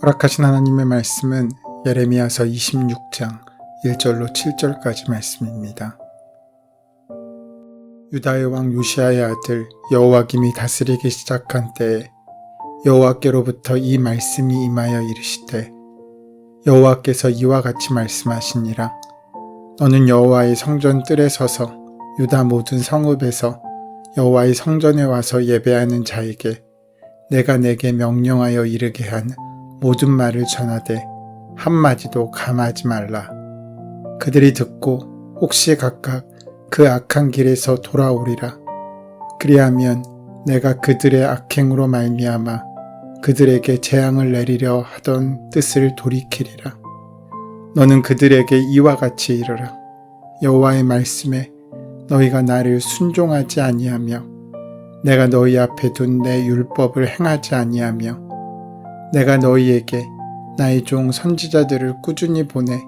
허락하신 하나님의 말씀은 예레미야서 26장 1절로 7절까지 말씀입니다. 유다의 왕 요시야의 아들 여호와김이 다스리기 시작한 때에 여호와께로부터 이 말씀이 임하여 이르시되, 여호와께서 이와 같이 말씀하시니라. 너는 여호와의 성전 뜰에 서서 유다 모든 성읍에서 여호와의 성전에 와서 예배하는 자에게 내가 내게 명령하여 이르게 한 모든 말을 전하되 한마디도 감하지 말라. 그들이 듣고 혹시 각각 그 악한 길에서 돌아오리라. 그리하면 내가 그들의 악행으로 말미암아 그들에게 재앙을 내리려 하던 뜻을 돌이키리라. 너는 그들에게 이와 같이 이르라. 여호와의 말씀에 너희가 나를 순종하지 아니하며 내가 너희 앞에 둔 내 율법을 행하지 아니하며 내가 너희에게 나의 종 선지자들을 꾸준히 보내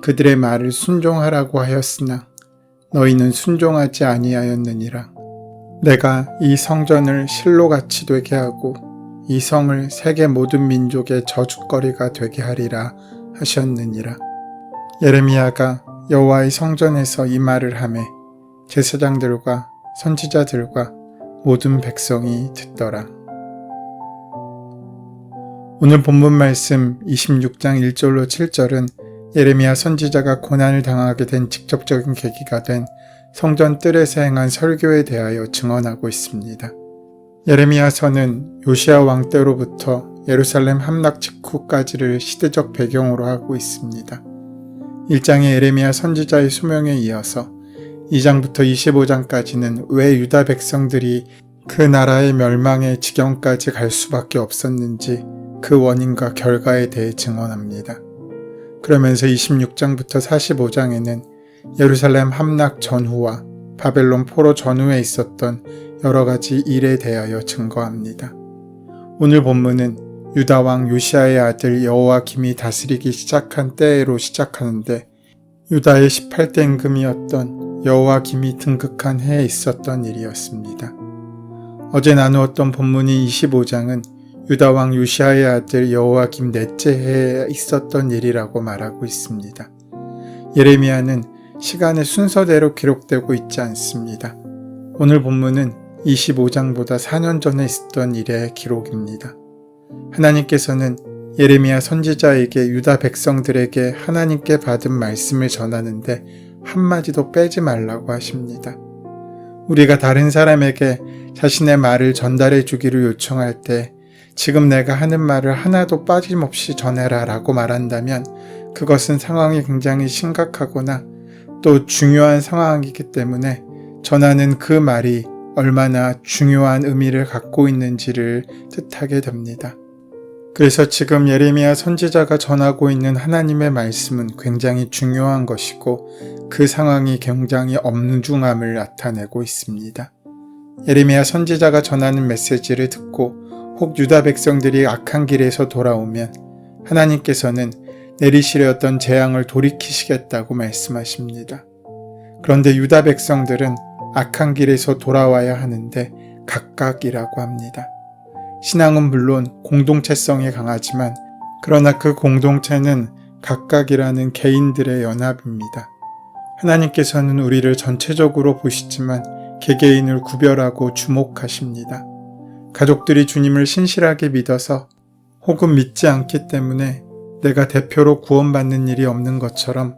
그들의 말을 순종하라고 하였으나 너희는 순종하지 아니하였느니라. 내가 이 성전을 실로같이 되게 하고 이 성을 세계 모든 민족의 저주거리가 되게 하리라 하셨느니라. 예레미야가 여호와의 성전에서 이 말을 하매 제사장들과 선지자들과 모든 백성이 듣더라. 오늘 본문 말씀 26장 1절로 7절은 예레미야 선지자가 고난을 당하게 된 직접적인 계기가 된 성전 뜰에서 행한 설교에 대하여 증언하고 있습니다. 예레미야서는 요시야 왕 때로부터 예루살렘 함락 직후까지를 시대적 배경으로 하고 있습니다. 1장의 예레미야 선지자의 소명에 이어서 2장부터 25장까지는 왜 유다 백성들이 그 나라의 멸망의 지경까지 갈 수밖에 없었는지 그 원인과 결과에 대해 증언합니다. 그러면서 26장부터 45장에는 예루살렘 함락 전후와 바벨론 포로 전후에 있었던 여러 가지 일에 대하여 증거합니다. 오늘 본문은 유다 왕 요시야의 아들 여호와김이 다스리기 시작한 때로 시작하는데 유다의 18대 임금이었던 여호와김이 등극한 해에 있었던 일이었습니다. 어제 나누었던 본문인 25장은 유다 왕 요시야의 아들 여호와김 넷째 해에 있었던 일이라고 말하고 있습니다. 예레미야는 시간의 순서대로 기록되고 있지 않습니다. 오늘 본문은 25장보다 4년 전에 있었던 일의 기록입니다. 하나님께서는 예레미야 선지자에게 유다 백성들에게 하나님께 받은 말씀을 전하는데 한마디도 빼지 말라고 하십니다. 우리가 다른 사람에게 자신의 말을 전달해 주기를 요청할 때 지금 내가 하는 말을 하나도 빠짐없이 전해라 라고 말한다면 그것은 상황이 굉장히 심각하거나 또 중요한 상황이기 때문에 전하는 그 말이 얼마나 중요한 의미를 갖고 있는지를 뜻하게 됩니다. 그래서 지금 예레미야 선지자가 전하고 있는 하나님의 말씀은 굉장히 중요한 것이고 그 상황이 굉장히 엄중함을 나타내고 있습니다. 예레미야 선지자가 전하는 메시지를 듣고 혹 유다 백성들이 악한 길에서 돌아오면 하나님께서는 내리시려 했던 재앙을 돌이키시겠다고 말씀하십니다. 그런데 유다 백성들은 악한 길에서 돌아와야 하는데 각각이라고 합니다. 신앙은 물론 공동체성이 강하지만 그러나 그 공동체는 각각이라는 개인들의 연합입니다. 하나님께서는 우리를 전체적으로 보시지만 개개인을 구별하고 주목하십니다. 가족들이 주님을 신실하게 믿어서 혹은 믿지 않기 때문에 내가 대표로 구원받는 일이 없는 것처럼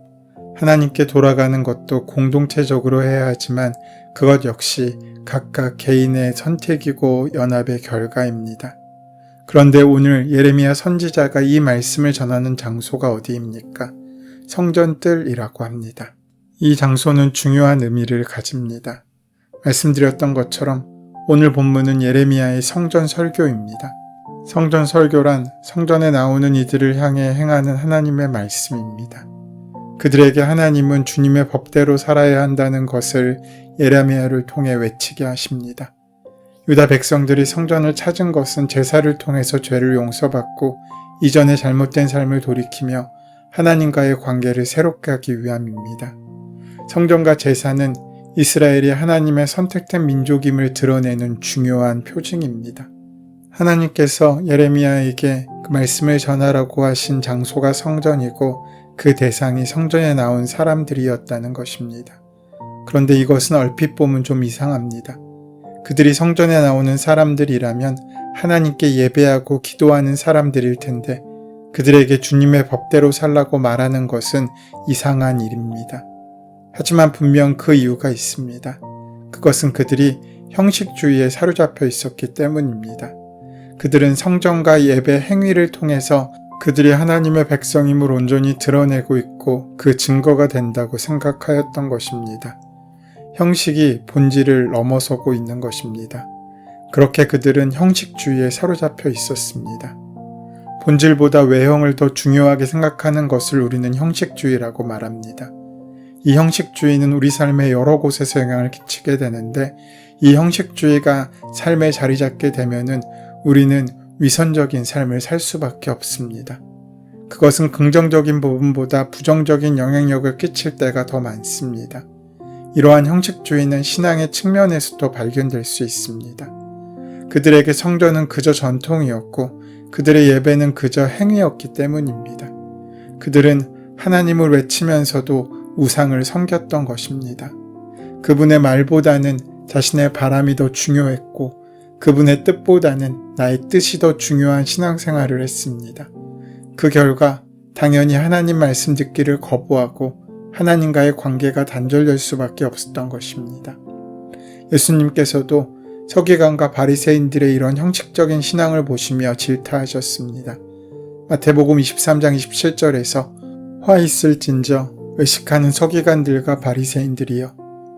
하나님께 돌아가는 것도 공동체적으로 해야 하지만 그것 역시 각각 개인의 선택이고 연합의 결과입니다. 그런데 오늘 예레미야 선지자가 이 말씀을 전하는 장소가 어디입니까? 성전뜰이라고 합니다. 이 장소는 중요한 의미를 가집니다. 말씀드렸던 것처럼 오늘 본문은 예레미야의 성전 설교입니다. 성전 설교란 성전에 나오는 이들을 향해 행하는 하나님의 말씀입니다. 그들에게 하나님은 주님의 법대로 살아야 한다는 것을 예레미야를 통해 외치게 하십니다. 유다 백성들이 성전을 찾은 것은 제사를 통해서 죄를 용서받고 이전의 잘못된 삶을 돌이키며 하나님과의 관계를 새롭게 하기 위함입니다. 성전과 제사는 이스라엘이 하나님의 선택된 민족임을 드러내는 중요한 표징입니다. 하나님께서 예레미야에게 그 말씀을 전하라고 하신 장소가 성전이고 그 대상이 성전에 나온 사람들이었다는 것입니다. 그런데 이것은 얼핏 보면 좀 이상합니다. 그들이 성전에 나오는 사람들이라면 하나님께 예배하고 기도하는 사람들일 텐데 그들에게 주님의 법대로 살라고 말하는 것은 이상한 일입니다. 하지만 분명 그 이유가 있습니다. 그것은 그들이 형식주의에 사로잡혀 있었기 때문입니다. 그들은 성전과 예배 행위를 통해서 그들이 하나님의 백성임을 온전히 드러내고 있고 그 증거가 된다고 생각하였던 것입니다. 형식이 본질을 넘어서고 있는 것입니다. 그렇게 그들은 형식주의에 사로잡혀 있었습니다. 본질보다 외형을 더 중요하게 생각하는 것을 우리는 형식주의라고 말합니다. 이 형식주의는 우리 삶의 여러 곳에서 영향을 끼치게 되는데 이 형식주의가 삶에 자리 잡게 되면은 우리는 위선적인 삶을 살 수밖에 없습니다. 그것은 긍정적인 부분보다 부정적인 영향력을 끼칠 때가 더 많습니다. 이러한 형식주의는 신앙의 측면에서도 발견될 수 있습니다. 그들에게 성전은 그저 전통이었고 그들의 예배는 그저 행위였기 때문입니다. 그들은 하나님을 외치면서도 우상을 섬겼던 것입니다. 그분의 말보다는 자신의 바람이 더 중요했고 그분의 뜻보다는 나의 뜻이 더 중요한 신앙생활을 했습니다. 그 결과 당연히 하나님 말씀 듣기를 거부하고 하나님과의 관계가 단절될 수밖에 없었던 것입니다. 예수님께서도 서기관과 바리새인들의 이런 형식적인 신앙을 보시며 질타하셨습니다. 마태복음 23장 27절에서 화 있을진저 외식하는 서기관들과 바리새인들이여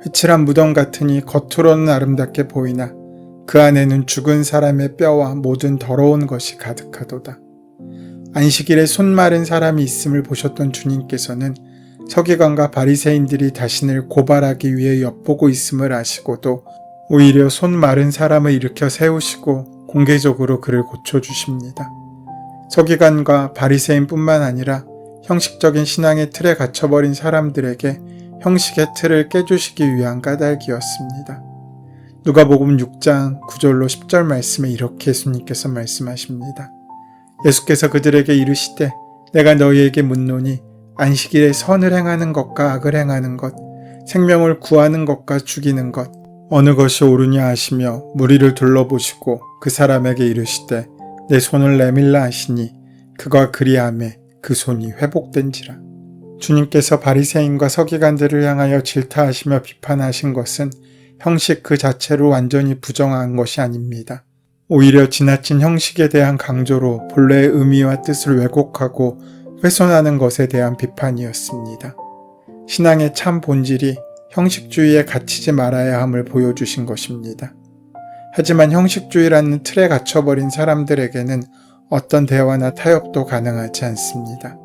회칠한 무덤 같으니 겉으로는 아름답게 보이나 그 안에는 죽은 사람의 뼈와 모든 더러운 것이 가득하도다. 안식일에 손 마른 사람이 있음을 보셨던 주님께서는 서기관과 바리새인들이 자신을 고발하기 위해 엿보고 있음을 아시고도 오히려 손 마른 사람을 일으켜 세우시고 공개적으로 그를 고쳐주십니다. 서기관과 바리새인뿐만 아니라 형식적인 신앙의 틀에 갇혀버린 사람들에게 형식의 틀을 깨주시기 위한 까닭이었습니다. 누가복음 6장 9절로 10절 말씀에 이렇게 예수님께서 말씀하십니다. 예수께서 그들에게 이르시되 내가 너희에게 묻노니 안식일에 선을 행하는 것과 악을 행하는 것, 생명을 구하는 것과 죽이는 것 어느 것이 옳으냐 하시며 무리를 둘러보시고 그 사람에게 이르시되 내 손을 내밀라 하시니 그가 그리하매 그 손이 회복된지라. 주님께서 바리새인과 서기관들을 향하여 질타하시며 비판하신 것은 형식 그 자체로 완전히 부정한 것이 아닙니다. 오히려 지나친 형식에 대한 강조로 본래의 의미와 뜻을 왜곡하고 훼손하는 것에 대한 비판이었습니다. 신앙의 참 본질이 형식주의에 갇히지 말아야 함을 보여주신 것입니다. 하지만 형식주의라는 틀에 갇혀버린 사람들에게는 어떤 대화나 타협도 가능하지 않습니다.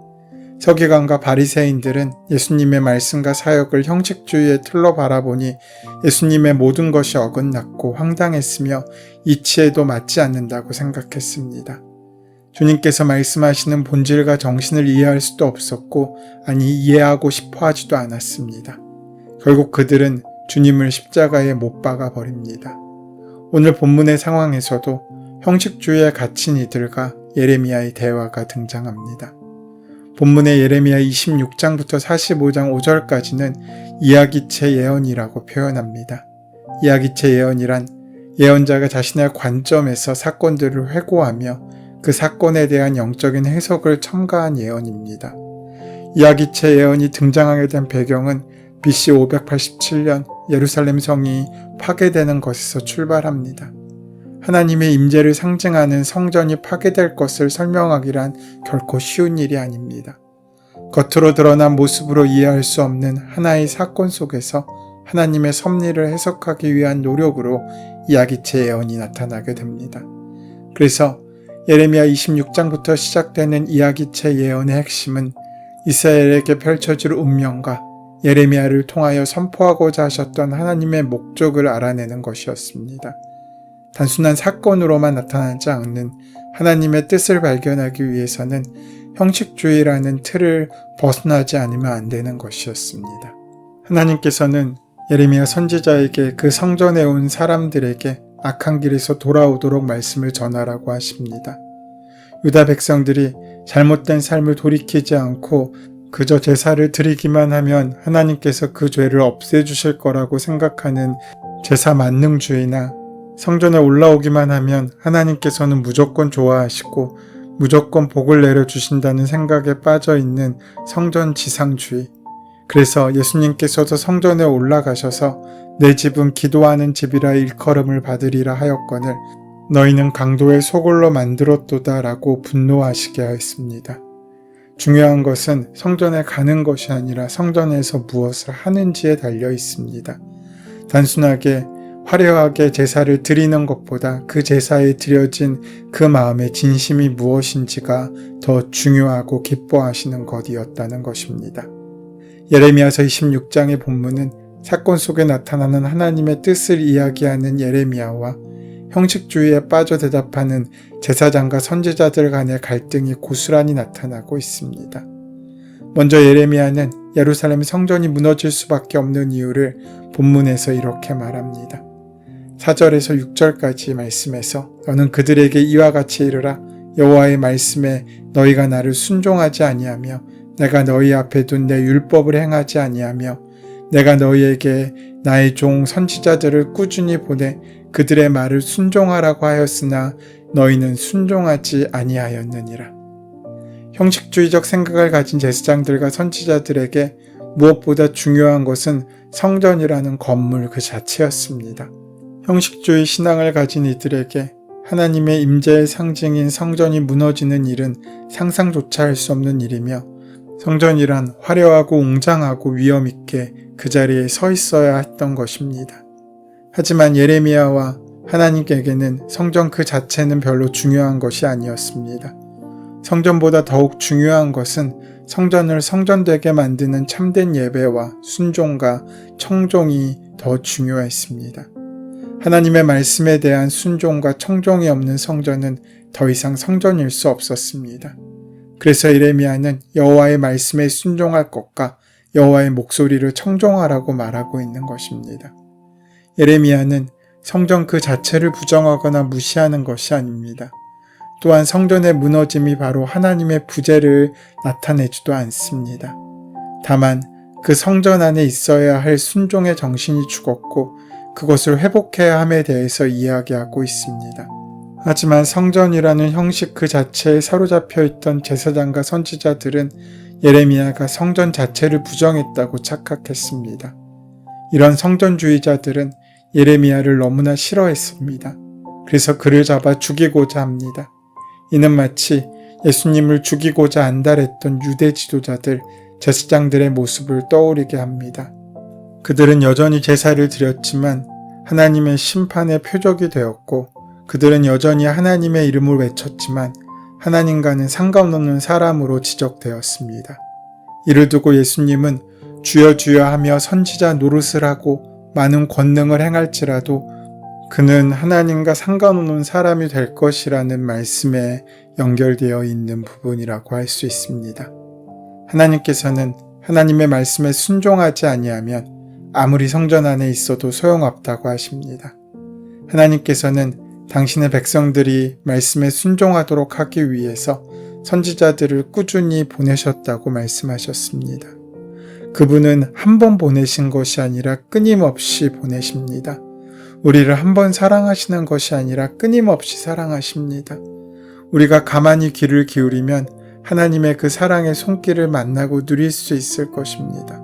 서기관과 바리새인들은 예수님의 말씀과 사역을 형식주의의 틀로 바라보니 예수님의 모든 것이 어긋났고 황당했으며 이치에도 맞지 않는다고 생각했습니다. 주님께서 말씀하시는 본질과 정신을 이해할 수도 없었고 아니 이해하고 싶어 하지도 않았습니다. 결국 그들은 주님을 십자가에 못 박아 버립니다. 오늘 본문의 상황에서도 형식주의에 갇힌 이들과 예레미야의 대화가 등장합니다. 본문의 예레미야 26장부터 45장 5절까지는 이야기체 예언이라고 표현합니다. 이야기체 예언이란 예언자가 자신의 관점에서 사건들을 회고하며 그 사건에 대한 영적인 해석을 첨가한 예언입니다. 이야기체 예언이 등장하게 된 배경은 BC 587년 예루살렘 성이 파괴되는 것에서 출발합니다. 하나님의 임재를 상징하는 성전이 파괴될 것을 설명하기란 결코 쉬운 일이 아닙니다. 겉으로 드러난 모습으로 이해할 수 없는 하나의 사건 속에서 하나님의 섭리를 해석하기 위한 노력으로 이야기체 예언이 나타나게 됩니다. 그래서 예레미야 26장부터 시작되는 이야기체 예언의 핵심은 이스라엘에게 펼쳐질 운명과 예레미야를 통하여 선포하고자 하셨던 하나님의 목적을 알아내는 것이었습니다. 단순한 사건으로만 나타나지 않는 하나님의 뜻을 발견하기 위해서는 형식주의라는 틀을 벗어나지 않으면 안 되는 것이었습니다. 하나님께서는 예레미야 선지자에게 그 성전에 온 사람들에게 악한 길에서 돌아오도록 말씀을 전하라고 하십니다. 유다 백성들이 잘못된 삶을 돌이키지 않고 그저 제사를 드리기만 하면 하나님께서 그 죄를 없애주실 거라고 생각하는 제사 만능주의나 성전에 올라오기만 하면 하나님께서는 무조건 좋아하시고 무조건 복을 내려주신다는 생각에 빠져있는 성전 지상주의. 그래서 예수님께서도 성전에 올라가셔서 내 집은 기도하는 집이라 일컬음을 받으리라 하였거늘 너희는 강도의 소굴로 만들었도다 라고 분노하시게 하였습니다. 중요한 것은 성전에 가는 것이 아니라 성전에서 무엇을 하는지에 달려 있습니다. 단순하게 화려하게 제사를 드리는 것보다 그 제사에 드려진 그 마음의 진심이 무엇인지가 더 중요하고 기뻐하시는 것이었다는 것입니다. 예레미야서 26장의 본문은 사건 속에 나타나는 하나님의 뜻을 이야기하는 예레미야와 형식주의에 빠져 대답하는 제사장과 선지자들 간의 갈등이 고스란히 나타나고 있습니다. 먼저 예레미야는 예루살렘 성전이 무너질 수밖에 없는 이유를 본문에서 이렇게 말합니다. 4절에서 6절까지 말씀에서 너는 그들에게 이와 같이 이르라. 여호와의 말씀에 너희가 나를 순종하지 아니하며 내가 너희 앞에 둔 내 율법을 행하지 아니하며 내가 너희에게 나의 종 선지자들을 꾸준히 보내 그들의 말을 순종하라고 하였으나 너희는 순종하지 아니하였느니라. 형식주의적 생각을 가진 제사장들과 선지자들에게 무엇보다 중요한 것은 성전이라는 건물 그 자체였습니다. 형식주의 신앙을 가진 이들에게 하나님의 임재의 상징인 성전이 무너지는 일은 상상조차 할 수 없는 일이며 성전이란 화려하고 웅장하고 위엄있게 그 자리에 서 있어야 했던 것입니다. 하지만 예레미야와 하나님께게는 성전 그 자체는 별로 중요한 것이 아니었습니다. 성전보다 더욱 중요한 것은 성전을 성전되게 만드는 참된 예배와 순종과 청종이 더 중요했습니다. 하나님의 말씀에 대한 순종과 청종이 없는 성전은 더 이상 성전일 수 없었습니다. 그래서 예레미야는 여호와의 말씀에 순종할 것과 여호와의 목소리를 청종하라고 말하고 있는 것입니다. 예레미야는 성전 그 자체를 부정하거나 무시하는 것이 아닙니다. 또한 성전의 무너짐이 바로 하나님의 부재를 나타내지도 않습니다. 다만 그 성전 안에 있어야 할 순종의 정신이 죽었고 그것을 회복해야 함에 대해서 이야기하고 있습니다. 하지만 성전이라는 형식 그 자체에 사로잡혀 있던 제사장과 선지자들은 예레미야가 성전 자체를 부정했다고 착각했습니다. 이런 성전주의자들은 예레미야를 너무나 싫어했습니다. 그래서 그를 잡아 죽이고자 합니다. 이는 마치 예수님을 죽이고자 안달했던 유대 지도자들, 제사장들의 모습을 떠오르게 합니다. 그들은 여전히 제사를 드렸지만 하나님의 심판의 표적이 되었고 그들은 여전히 하나님의 이름을 외쳤지만 하나님과는 상관없는 사람으로 지적되었습니다. 이를 두고 예수님은 주여 주여 하며 선지자 노릇을 하고 많은 권능을 행할지라도 그는 하나님과 상관없는 사람이 될 것이라는 말씀에 연결되어 있는 부분이라고 할 수 있습니다. 하나님께서는 하나님의 말씀에 순종하지 아니하면 아무리 성전 안에 있어도 소용없다고 하십니다. 하나님께서는 당신의 백성들이 말씀에 순종하도록 하기 위해서 선지자들을 꾸준히 보내셨다고 말씀하셨습니다. 그분은 한 번 보내신 것이 아니라 끊임없이 보내십니다. 우리를 한 번 사랑하시는 것이 아니라 끊임없이 사랑하십니다. 우리가 가만히 귀를 기울이면 하나님의 그 사랑의 손길을 만나고 누릴 수 있을 것입니다.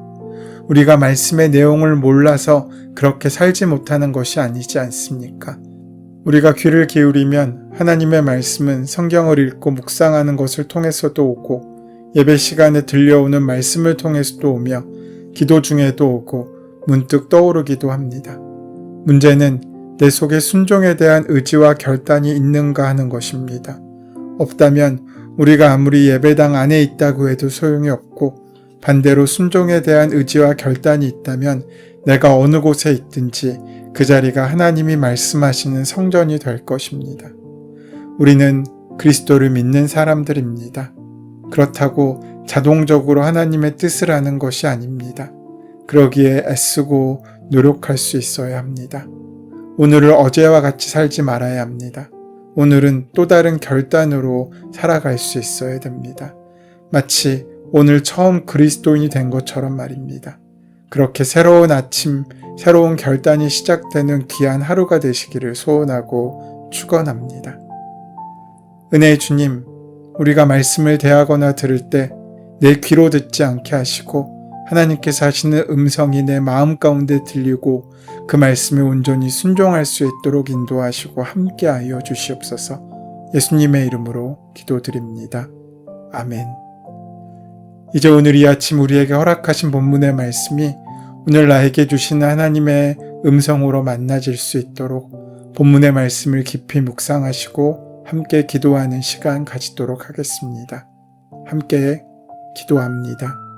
우리가 말씀의 내용을 몰라서 그렇게 살지 못하는 것이 아니지 않습니까? 우리가 귀를 기울이면 하나님의 말씀은 성경을 읽고 묵상하는 것을 통해서도 오고 예배 시간에 들려오는 말씀을 통해서도 오며 기도 중에도 오고 문득 떠오르기도 합니다. 문제는 내 속에 순종에 대한 의지와 결단이 있는가 하는 것입니다. 없다면 우리가 아무리 예배당 안에 있다고 해도 소용이 없고 반대로 순종에 대한 의지와 결단이 있다면 내가 어느 곳에 있든지 그 자리가 하나님이 말씀하시는 성전이 될 것입니다. 우리는 그리스도를 믿는 사람들입니다. 그렇다고 자동적으로 하나님의 뜻을 아는 것이 아닙니다. 그러기에 애쓰고 노력할 수 있어야 합니다. 오늘을 어제와 같이 살지 말아야 합니다. 오늘은 또 다른 결단으로 살아갈 수 있어야 됩니다. 마치 오늘 처음 그리스도인이 된 것처럼 말입니다. 그렇게 새로운 아침, 새로운 결단이 시작되는 귀한 하루가 되시기를 소원하고 축원합니다. 은혜의 주님, 우리가 말씀을 대하거나 들을 때 내 귀로 듣지 않게 하시고 하나님께서 하시는 음성이 내 마음 가운데 들리고 그 말씀에 온전히 순종할 수 있도록 인도하시고 함께하여 주시옵소서. 예수님의 이름으로 기도드립니다. 아멘. 이제 오늘 이 아침 우리에게 허락하신 본문의 말씀이 오늘 나에게 주시는 하나님의 음성으로 만나질 수 있도록 본문의 말씀을 깊이 묵상하시고 함께 기도하는 시간 가지도록 하겠습니다. 함께 기도합니다.